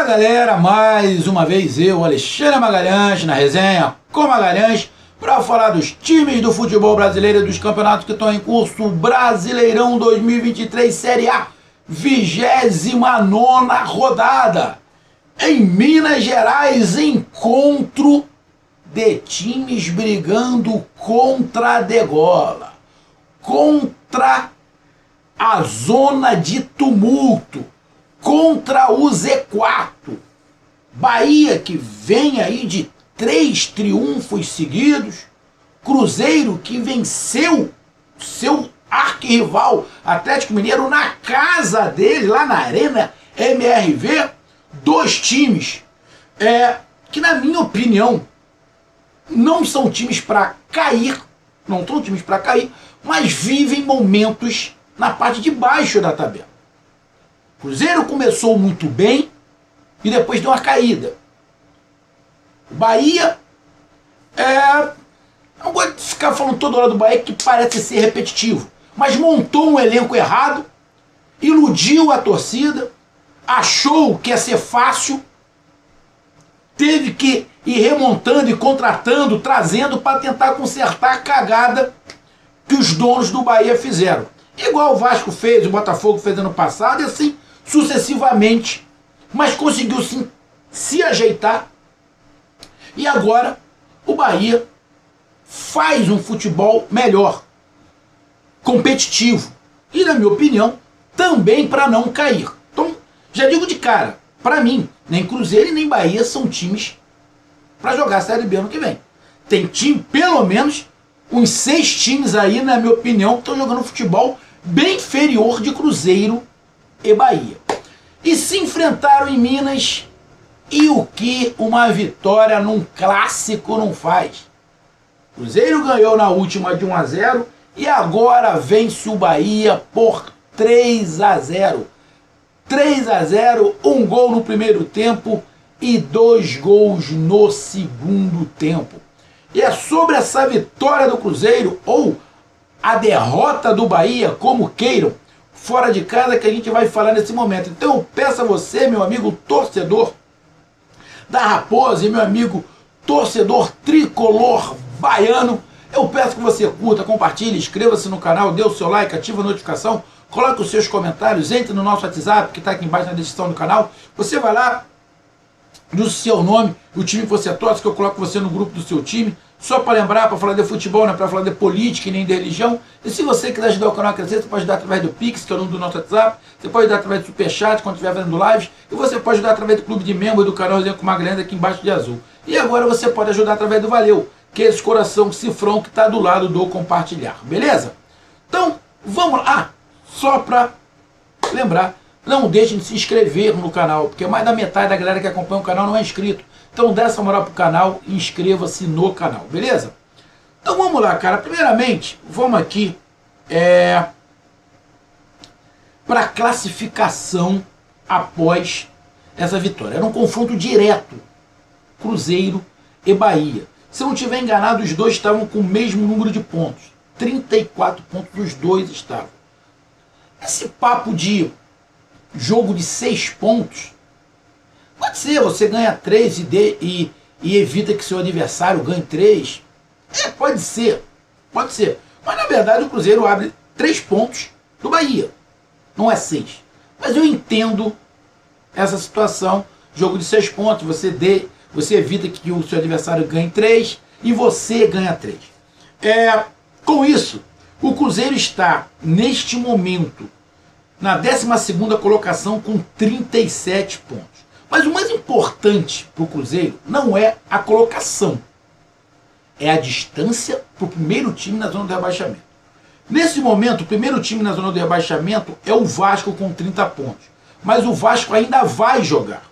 Fala galera, mais uma vez eu, Alexandre Magalhães, na resenha com Magalhães, para falar dos times do futebol brasileiro e dos campeonatos que estão em curso. Brasileirão 2023 Série A, 29ª rodada. Em Minas Gerais, encontro de times brigando contra a degola, contra a zona de tumulto, contra o Z4. Bahia, que vem aí de 3 triunfos seguidos. Cruzeiro, que venceu seu arquirrival Atlético Mineiro na casa dele, lá na Arena MRV. Dois times que, na minha opinião, não são times para cair, mas vivem momentos na parte de baixo da tabela. O Cruzeiro começou muito bem e depois deu uma caída. O Bahia, não vou ficar falando toda hora do Bahia, que parece ser repetitivo, mas montou um elenco errado, iludiu a torcida, achou que ia ser fácil, teve que ir remontando e contratando, trazendo para tentar consertar a cagada que os donos do Bahia fizeram. Igual o Vasco fez, o Botafogo fez ano passado, e assim sucessivamente, mas conseguiu sim se ajeitar, e agora o Bahia faz um futebol melhor, competitivo, e na minha opinião, também para não cair. Então, já digo de cara, para mim, nem Cruzeiro e nem Bahia são times para jogar a Série B ano que vem. Tem time, pelo menos, uns 6 times aí, na minha opinião, que estão jogando futebol bem inferior de Cruzeiro e Bahia. E se enfrentaram em Minas, e o que uma vitória num clássico não faz? Cruzeiro ganhou na última de 1-0 e agora vence o Bahia por 3-0. 3-0, um gol no primeiro tempo e 2 gols no segundo tempo. E é sobre essa vitória do Cruzeiro, ou a derrota do Bahia, como queiram, fora de casa, que a gente vai falar nesse momento. Então eu peço a você, meu amigo torcedor da Raposa e meu amigo torcedor tricolor baiano, eu peço que você curta, compartilhe, inscreva-se no canal, dê o seu like, ative a notificação, coloque os seus comentários, entre no nosso WhatsApp, que está aqui embaixo na descrição do canal. Você vai lá, diz o seu nome, o time que você torce, que eu coloco você no grupo do seu time, só para lembrar, para falar de futebol, não é para falar de política e nem de religião. E se você quiser ajudar o canal a crescer, você pode ajudar através do Pix, que é o número do nosso WhatsApp, você pode ajudar através do Superchat, quando estiver fazendo lives, e você pode ajudar através do clube de membros do canal Resenha com Magalhães, aqui embaixo de azul. E agora você pode ajudar através do Valeu, que é esse coração cifrão que está do lado do compartilhar, beleza? Então, vamos lá. Só para lembrar, não deixem de se inscrever no canal, porque mais da metade da galera que acompanha o canal não é inscrito. Então dê essa moral pro canal e inscreva-se no canal, beleza? Então vamos lá, cara. Primeiramente, vamos aqui para a classificação após essa vitória. Era um confronto direto, Cruzeiro e Bahia. Se eu não estiver enganado, os dois estavam com o mesmo número de pontos. 34 pontos os dois estavam. Esse papo de jogo de 6 pontos, pode ser, você ganha 3 e evita que seu adversário ganhe 3. Pode ser. Mas na verdade o Cruzeiro abre 3 pontos do Bahia. Não é 6. Mas eu entendo essa situação. Jogo de 6 pontos, você evita que o seu adversário ganhe 3 e você ganha 3. Com isso, o Cruzeiro está, neste momento, na 12ª colocação com 37 pontos. Mas o mais importante para o Cruzeiro não é a colocação, é a distância para o primeiro time na zona do rebaixamento. Nesse momento, o primeiro time na zona do rebaixamento é o Vasco com 30 pontos. Mas o Vasco ainda vai jogar.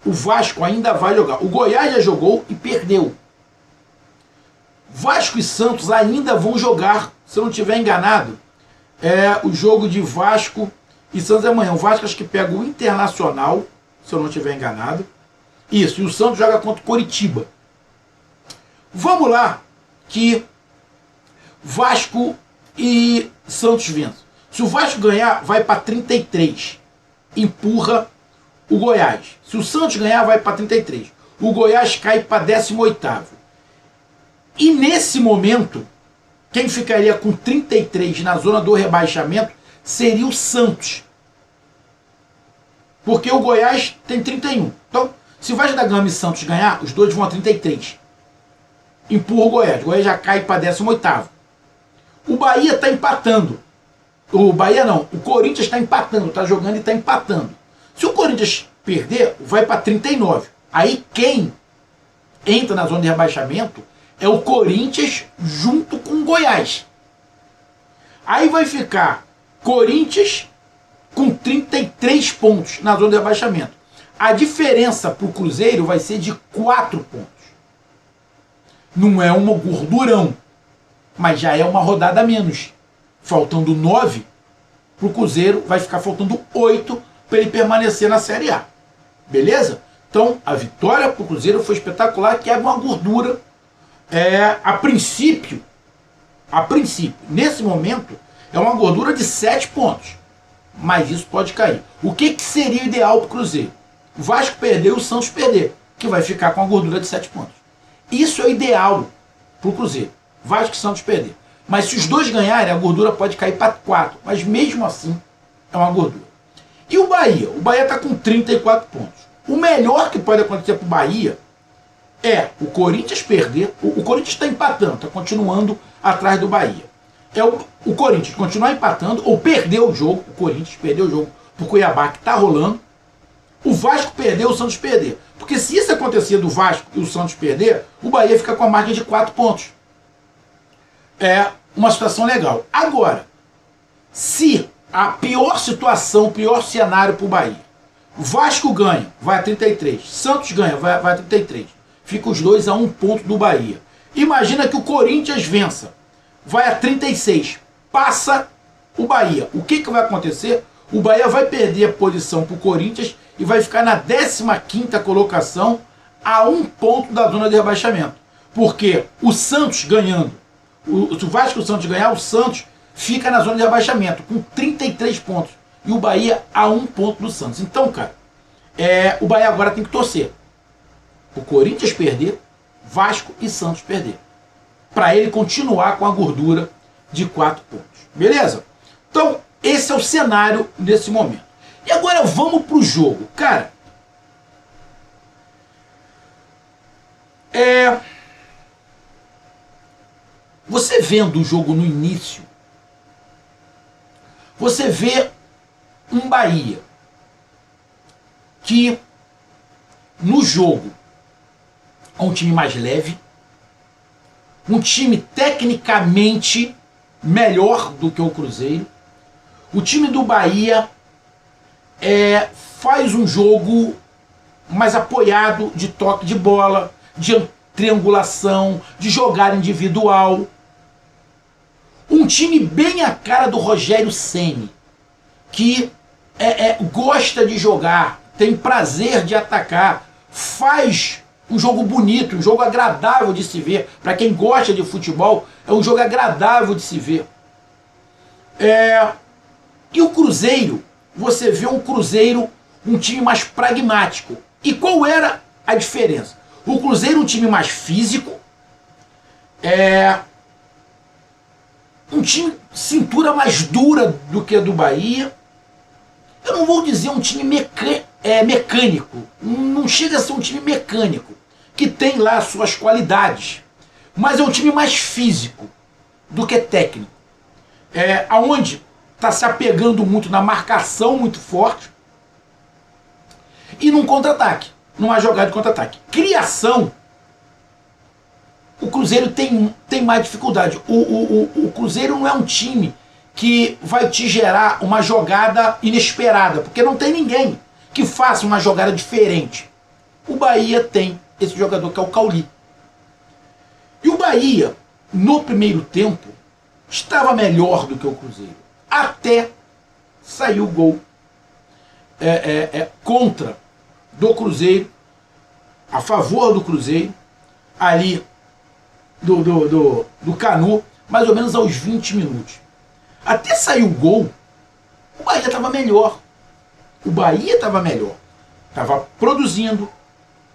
O Goiás já jogou e perdeu. Vasco e Santos ainda vão jogar, se eu não estiver enganado. O jogo de Vasco e Santos é amanhã. O Vasco acho que pega o Internacional, se eu não estiver enganado. Isso, e o Santos joga contra o Coritiba. Vamos lá, que Vasco e Santos vencem. Se o Vasco ganhar, vai para 33. Empurra o Goiás. Se o Santos ganhar, vai para 33. O Goiás cai para 18º. E nesse momento, quem ficaria com 33 na zona do rebaixamento seria o Santos. Porque o Goiás tem 31. Então, se o Vasco da Gama e Santos ganhar, os dois vão a 33. Empurra o Goiás. O Goiás já cai para 18º. O Bahia está empatando. O Bahia não. O Corinthians está empatando. Está jogando e está empatando. Se o Corinthians perder, vai para 39. Aí quem entra na zona de rebaixamento é o Corinthians junto com o Goiás. Aí vai ficar Corinthians com 33 pontos na zona de rebaixamento. A diferença para o Cruzeiro vai ser de 4 pontos. Não é um gordurão, mas já é uma rodada a menos. Faltando 9, para o Cruzeiro vai ficar faltando 8 para ele permanecer na Série A. Beleza? Então, a vitória para o Cruzeiro foi espetacular, que é uma gordura. A princípio, nesse momento, é uma gordura de 7 pontos. Mas isso pode cair. O que seria ideal para o Cruzeiro? O Vasco perder e o Santos perder, que vai ficar com a gordura de 7 pontos. Isso é ideal para o Cruzeiro. Vasco e Santos perder. Mas se os dois ganharem, a gordura pode cair para 4. Mas mesmo assim, é uma gordura. E o Bahia? O Bahia está com 34 pontos. O melhor que pode acontecer para o Bahia é o Corinthians perder. O Corinthians está empatando, está continuando atrás do Bahia. É o Corinthians continuar empatando ou perder o jogo. O Corinthians perdeu o jogo para o Cuiabá, que está rolando. O Vasco perder, o Santos perder. Porque se isso acontecer do Vasco e o Santos perder, o Bahia fica com a margem de 4 pontos. É uma situação legal. Agora, se a pior situação, o pior cenário para o Bahia, o Vasco ganha, vai a 33. Santos ganha, vai a 33. Fica os dois a 1 ponto do Bahia. Imagina que o Corinthians vença, vai a 36. Passa o Bahia. O que vai acontecer? O Bahia vai perder a posição para o Corinthians e vai ficar na 15ª colocação a 1 ponto da zona de rebaixamento. Porque o Santos ganhando, se o Vasco e o Santos ganhar, o Santos fica na zona de rebaixamento com 33 pontos. E o Bahia a 1 ponto do Santos. Então, cara, o Bahia agora tem que torcer. O Corinthians perder, Vasco e Santos perder. Para ele continuar com a gordura de 4 pontos. Beleza? Então, esse é o cenário nesse momento. E agora vamos pro jogo. Cara, você vendo o jogo no início, você vê um Bahia que no jogo é um time mais leve, um time tecnicamente melhor do que o Cruzeiro. O time do Bahia faz um jogo mais apoiado de toque de bola, de triangulação, de jogada individual. Um time bem a cara do Rogério Ceni, que gosta de jogar, tem prazer de atacar, faz um jogo bonito, um jogo agradável de se ver. Para quem gosta de futebol, é um jogo agradável de se ver. E o Cruzeiro, você vê um Cruzeiro, um time mais pragmático. E qual era a diferença? O Cruzeiro, um time mais físico, um time cintura mais dura do que a do Bahia. Eu não vou dizer um time mecânico, não chega a ser um time mecânico, que tem lá suas qualidades, mas é um time mais físico do que técnico. Aonde está se apegando muito na marcação muito forte e num contra-ataque, numa jogada de contra-ataque. Criação, o Cruzeiro tem mais dificuldade. O Cruzeiro não é um time que vai te gerar uma jogada inesperada, porque não tem ninguém que faça uma jogada diferente. O Bahia tem esse jogador que é o Cauli. E o Bahia, no primeiro tempo, estava melhor do que o Cruzeiro. Até sair o gol contra do Cruzeiro, a favor do Cruzeiro, ali do Canu, mais ou menos aos 20 minutos. Até sair o gol, o Bahia estava melhor. O Bahia estava melhor. Estava produzindo,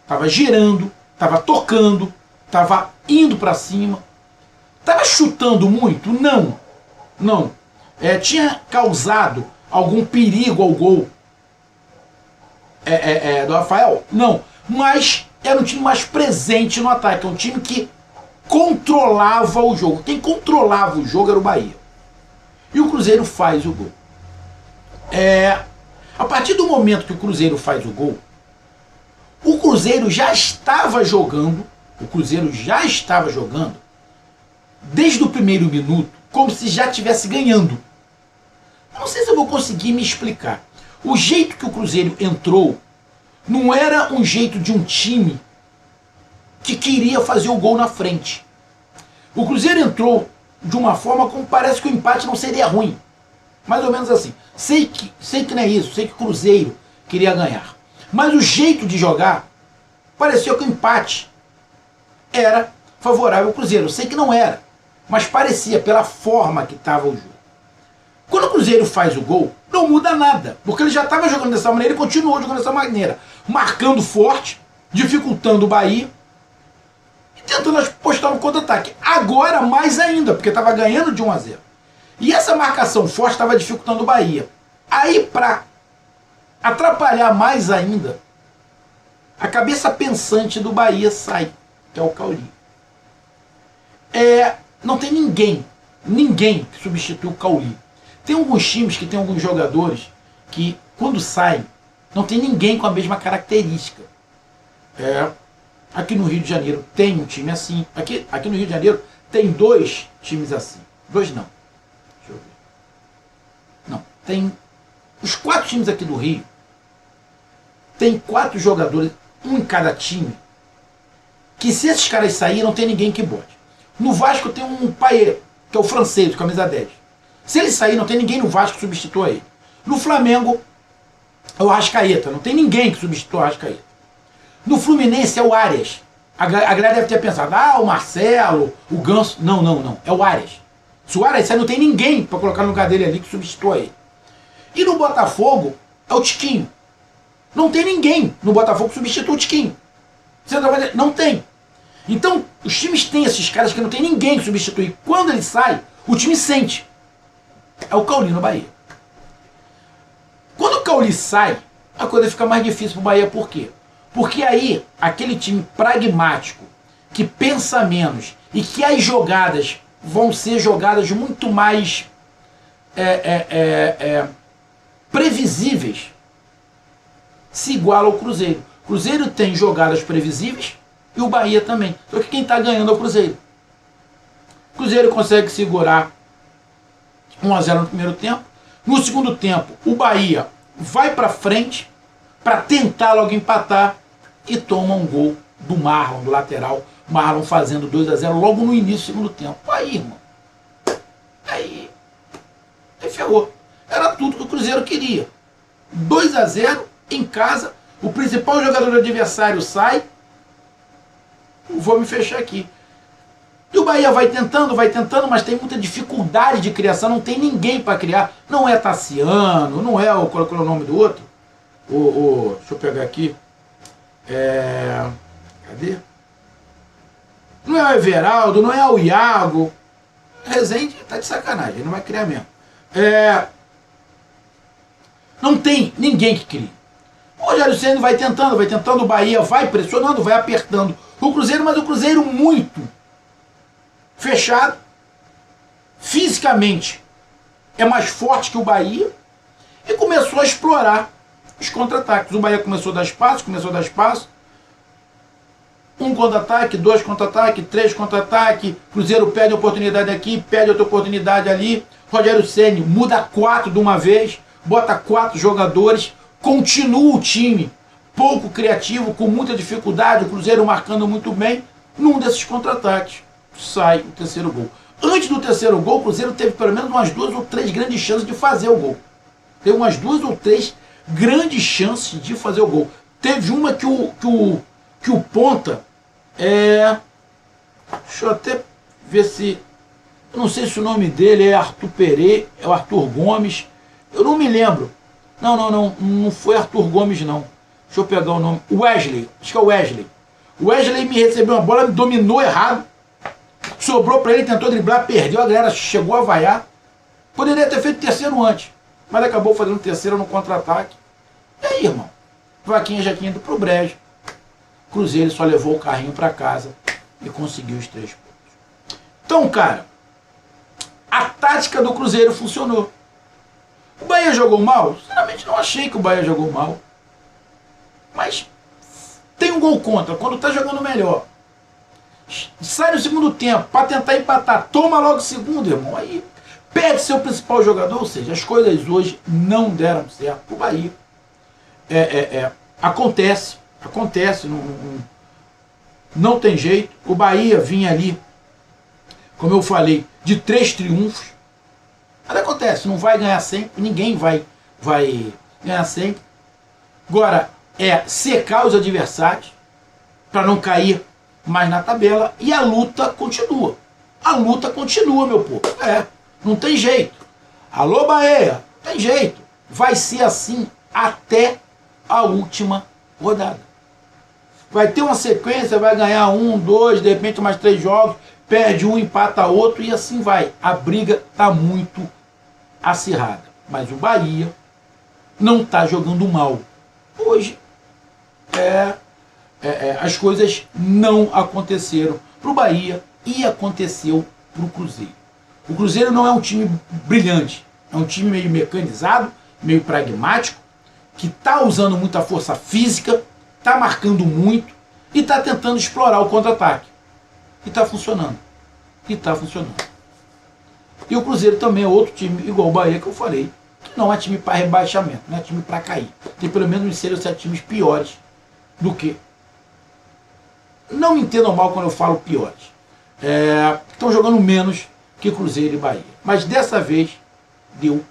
estava girando, estava tocando, estava indo para cima. Estava chutando muito? Não. Não. Tinha causado algum perigo ao gol do Rafael? Não. Mas era um time mais presente no ataque. É um time que controlava o jogo. Quem controlava o jogo era o Bahia. E o Cruzeiro faz o gol. A partir do momento que o Cruzeiro faz o gol, o Cruzeiro já estava jogando, desde o primeiro minuto, como se já estivesse ganhando. Eu não sei se eu vou conseguir me explicar. O jeito que o Cruzeiro entrou não era um jeito de um time que queria fazer o gol na frente. O Cruzeiro entrou de uma forma como parece que o empate não seria ruim. Mais ou menos assim. Sei que não é isso, sei que o Cruzeiro queria ganhar. Mas o jeito de jogar parecia que o empate era favorável ao Cruzeiro. Eu sei que não era, mas parecia pela forma que estava o jogo. Quando o Cruzeiro faz o gol, não muda nada, porque ele já estava jogando dessa maneira e continuou jogando dessa maneira, marcando forte, dificultando o Bahia e tentando apostar no contra-ataque. Agora mais ainda, porque estava ganhando de 1-0. E essa marcação forte estava dificultando o Bahia. Aí, para atrapalhar mais ainda, a cabeça pensante do Bahia sai, que é o Cauli. Não tem ninguém que substitui o Cauli. Tem alguns times que tem alguns jogadores que, quando saem, não tem ninguém com a mesma característica. Aqui no Rio de Janeiro tem um time assim. Aqui no Rio de Janeiro tem 2 times assim. 2 não. Deixa eu ver. Não, tem os 4 times aqui do Rio. Tem 4 jogadores, um em cada time, que se esses caras saírem, não tem ninguém que bote. No Vasco tem um Payet, que é o francês, camisa 10. Se ele sair, não tem ninguém no Vasco que substitua ele. No Flamengo, é o Arrascaeta. Não tem ninguém que substitua o Arrascaeta. No Fluminense é o Arias. A galera deve ter pensado, o Marcelo, o Ganso. Não. É o Arias. Se o Arias sair, não tem ninguém para colocar no lugar dele ali que substitua ele. E no Botafogo, é o Tiquinho. Não tem ninguém no Botafogo que substitua o Tiquinho. Não tem. Então, os times têm esses caras que não tem ninguém que substituir. Quando ele sai, o time sente. É o Cauli no Bahia. Quando o Cauli sai, a coisa fica mais difícil para o Bahia. Por quê? Porque aí, aquele time pragmático, que pensa menos e que as jogadas vão ser jogadas muito mais previsíveis, se iguala ao Cruzeiro. O Cruzeiro tem jogadas previsíveis e o Bahia também. Só que quem está ganhando é o Cruzeiro. O Cruzeiro consegue segurar 1-0 no primeiro tempo. No segundo tempo, o Bahia vai para frente para tentar logo empatar e toma um gol do Marlon, do lateral. Marlon fazendo 2-0 logo no início do segundo tempo. Aí, irmão. Aí ferrou. Era tudo que o Cruzeiro queria. 2-0 em casa. O principal jogador do adversário sai. Vou me fechar aqui. E o Bahia vai tentando, mas tem muita dificuldade de criação, não tem ninguém para criar. Não é Tassiano, não é qual é o nome do outro? Deixa eu pegar aqui. Cadê? Não é o Everaldo, não é o Iago. Rezende tá de sacanagem, ele não vai criar mesmo. Não tem ninguém que crie. O Rogério Ceni vai tentando, o Bahia vai pressionando, vai apertando o Cruzeiro, mas o Cruzeiro muito fechado, fisicamente é mais forte que o Bahia e começou a explorar os contra-ataques. O Bahia começou a dar espaço, um contra-ataque, 2 contra-ataque, 3 contra-ataque, Cruzeiro perde oportunidade aqui, perde outra oportunidade ali, Rogério Ceni muda 4 de uma vez, bota 4 jogadores, continua o time pouco criativo, com muita dificuldade, o Cruzeiro marcando muito bem. Num desses contra-ataques sai o terceiro gol. Antes do terceiro gol, o Cruzeiro teve pelo menos umas 2 ou 3 grandes chances de fazer o gol. Teve umas 2 ou 3 grandes chances de fazer o gol. Teve uma que o ponta deixa eu até ver se, eu não sei se o nome dele é Arthur Pereira, é o Arthur Gomes, eu não me lembro. Não foi Arthur Gomes não. deixa eu pegar o nome, Wesley, acho que é o Wesley. O Wesley me recebeu uma bola, me dominou errado, sobrou para ele, tentou driblar, perdeu, a galera chegou a vaiar. Poderia ter feito terceiro antes, mas acabou fazendo terceiro no contra-ataque. E aí, irmão? Vaquinha já tinha ido pro brejo. Cruzeiro só levou o carrinho para casa e conseguiu os 3 pontos. Então, cara, a tática do Cruzeiro funcionou. O Bahia jogou mal? Sinceramente, não achei que o Bahia jogou mal. Mas tem um gol contra, quando tá jogando melhor. Sai no segundo tempo para tentar empatar, toma logo o segundo, irmão. Aí perde seu principal jogador, ou seja, as coisas hoje não deram certo pro Bahia. Acontece, não tem jeito. O Bahia vinha ali, como eu falei, de 3 triunfos. Mas acontece, não vai ganhar sempre, ninguém vai ganhar sempre. Agora, secar os adversários, para não cair mais na tabela, e a luta continua. A luta continua, meu povo. Não tem jeito. Alô, Bahia, não tem jeito. Vai ser assim até a última rodada. Vai ter uma sequência, vai ganhar 1, 2, de repente mais 3 jogos, perde um, empata outro, e assim vai. A briga está muito acirrada. Mas o Bahia não está jogando mal. Hoje, as coisas não aconteceram para o Bahia e aconteceu para o Cruzeiro. O Cruzeiro não é um time brilhante, é um time meio mecanizado, meio pragmático, que está usando muita força física, está marcando muito e está tentando explorar o contra-ataque. E está funcionando. E o Cruzeiro também é outro time, igual o Bahia que eu falei, que não é time para rebaixamento, não é time para cair. Tem pelo menos uns 6 ou 7 times piores do que... Não me entendam mal quando eu falo piores. Estão jogando menos que Cruzeiro e Bahia. Mas dessa vez deu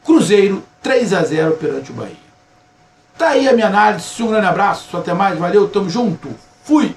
Cruzeiro 3-0 perante o Bahia. Tá aí a minha análise. Um grande abraço. Até mais. Valeu. Tamo junto. Fui.